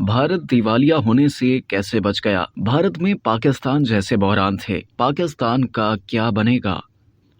भारत दिवालिया होने से कैसे बच गया? भारत में पाकिस्तान जैसे बहरान थे। पाकिस्तान का क्या बनेगा?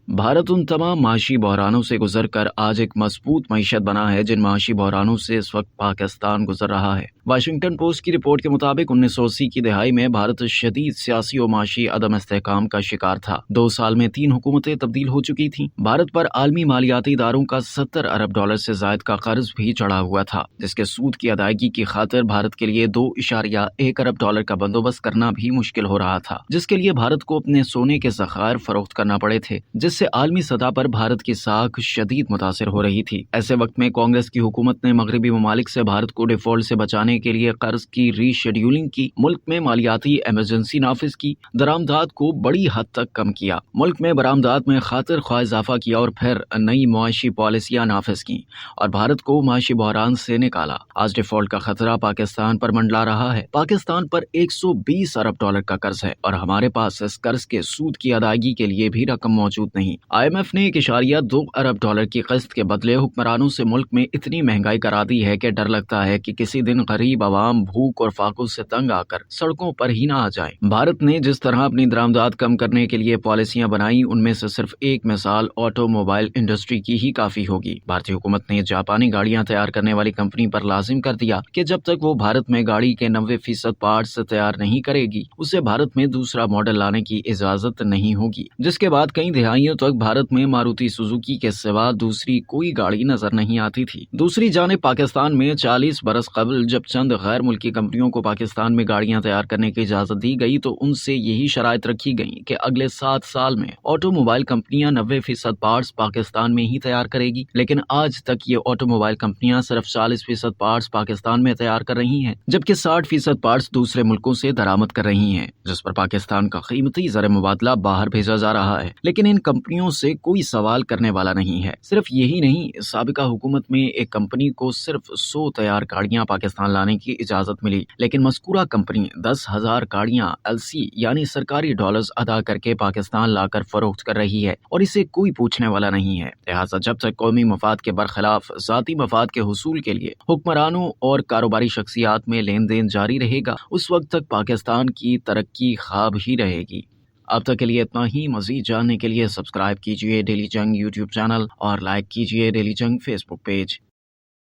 भारत उन तमाम माशी बहरानों से गुजर कर आज एक मजबूत मईशत बना है जिन माशी बहरानों से इस वक्त पाकिस्तान गुजर रहा है। वाशिंगटन पोस्ट की रिपोर्ट के मुताबिक 1980 की दहाई में भारत शदीद सियासी और माशी अदम इस्तेहकाम का शिकार था। 2 साल में 3 हुकूमतें तब्दील हो चुकी थीं। भारत पर आलमी मालियाती इदारों का 70 अरब डॉलर से जायद का कर्ज भी चढ़ा हुआ था, जिसके सूद की अदायगी की खातिर भारत के लिए 2.1 अरब डॉलर का बंदोबस्त करना भी मुश्किल हो रहा था, जिसके लिए भारत को अपने सोने के ज़खायर फरोख्त करना पड़े थे, जिससे आलमी सतह पर भारत की साख शदीद मुतासिर हो रही थी। ऐसे वक्त में कांग्रेस की हुकूमत ने मगरबी ममालिक से भारत को डिफॉल्ट से बचाने के लिए कर्ज की रीशेड्यूलिंग की, मुल्क में मालियाती इमरजेंसी नाफिज की, दरामदात को बड़ी हद तक कम किया, मुल्क में बरामदात में खातिर ख्वाह इजाफा किया और फिर नई मुआशी पॉलिसियां नाफिज की और भारत को माशी बहरान से निकाला। आज डिफॉल्ट का खतरा पाकिस्तान पर मंडला रहा है। पाकिस्तान पर 120 अरब डॉलर का कर्ज है और हमारे पास इस कर्ज के सूद की अदायगी के लिए भी रकम मौजूद नहीं। IMF ने 1.2 अरब डॉलर की किस्त के बदले हुक्मरानों से मुल्क में इतनी महंगाई करा दी है कि डर लगता है कि किसी दिन गरीब आवाम भूख और फाकों से तंग आकर सड़कों पर ही ना आ जाए। भारत ने जिस तरह अपनी दरामदात कम करने के लिए पॉलिसियां बनाई, उनमें से सिर्फ एक मिसाल ऑटोमोबाइल इंडस्ट्री की ही काफी होगी। भारतीय हुकूमत ने जापानी गाड़ियां तैयार करने वाली कंपनी पर लाजिम कर दिया कि जब तक वो भारत में गाड़ी के 90% पार्ट्स तैयार नहीं करेगी, उसे भारत में दूसरा मॉडल लाने की इजाजत नहीं होगी। जिसके बाद कई दहाइयों तक भारत में मारुति सुजुकी के सिवा दूसरी कोई गाड़ी नजर नहीं आती थी। दूसरी जानिब पाकिस्तान में 40 बरस कबल जब चंद गैर मुल्की कंपनियों को पाकिस्तान में गाड़ियां तैयार करने की इजाजत दी गई तो उनसे यही शराइत रखी गई कि अगले 7 साल में ऑटोमोबाइल कंपनियां 90% पार्ट्स पाकिस्तान में ही तैयार करेगी। लेकिन आज तक ये ऑटोमोबाइल कंपनियां सिर्फ 40% पार्ट्स पाकिस्तान में तैयार कर रही हैं, जबकि 60% पार्ट्स दूसरे मुल्कों से दरामद कर रही हैं, जिस पर पाकिस्तान का कीमती ज़र मुबादला बाहर भेजा जा रहा है। लेकिन इन कंपनियों से कोई सवाल करने वाला नहीं है। सिर्फ यही नहीं, साबिका हुकूमत में एक कंपनी को सिर्फ 100 तैयार गाड़ियां पाकिस्तान लाने की इजाजत मिली, लेकिन मज़कूरा कंपनी 10,000 गाड़ियां LC यानी सरकारी डॉलर्स अदा करके पाकिस्तान लाकर फरोख्त कर रही है और इसे कोई पूछने वाला नहीं है। लिहाजा जब तक कौमी मफाद के बरखिलाफ ज़ाती मफाद के हुसूल के लिए हुक्मरानों और कारोबारी शख्सियात में लेन देन जारी रहेगा, उस वक्त तक पाकिस्तान की तरक्की ख्वाब ही रहेगी। अब तक के लिए इतना ही। मज़ीद जानने के लिए सब्सक्राइब कीजिए डेली जंग यूट्यूब चैनल और लाइक कीजिए डेली जंग फेसबुक पेज।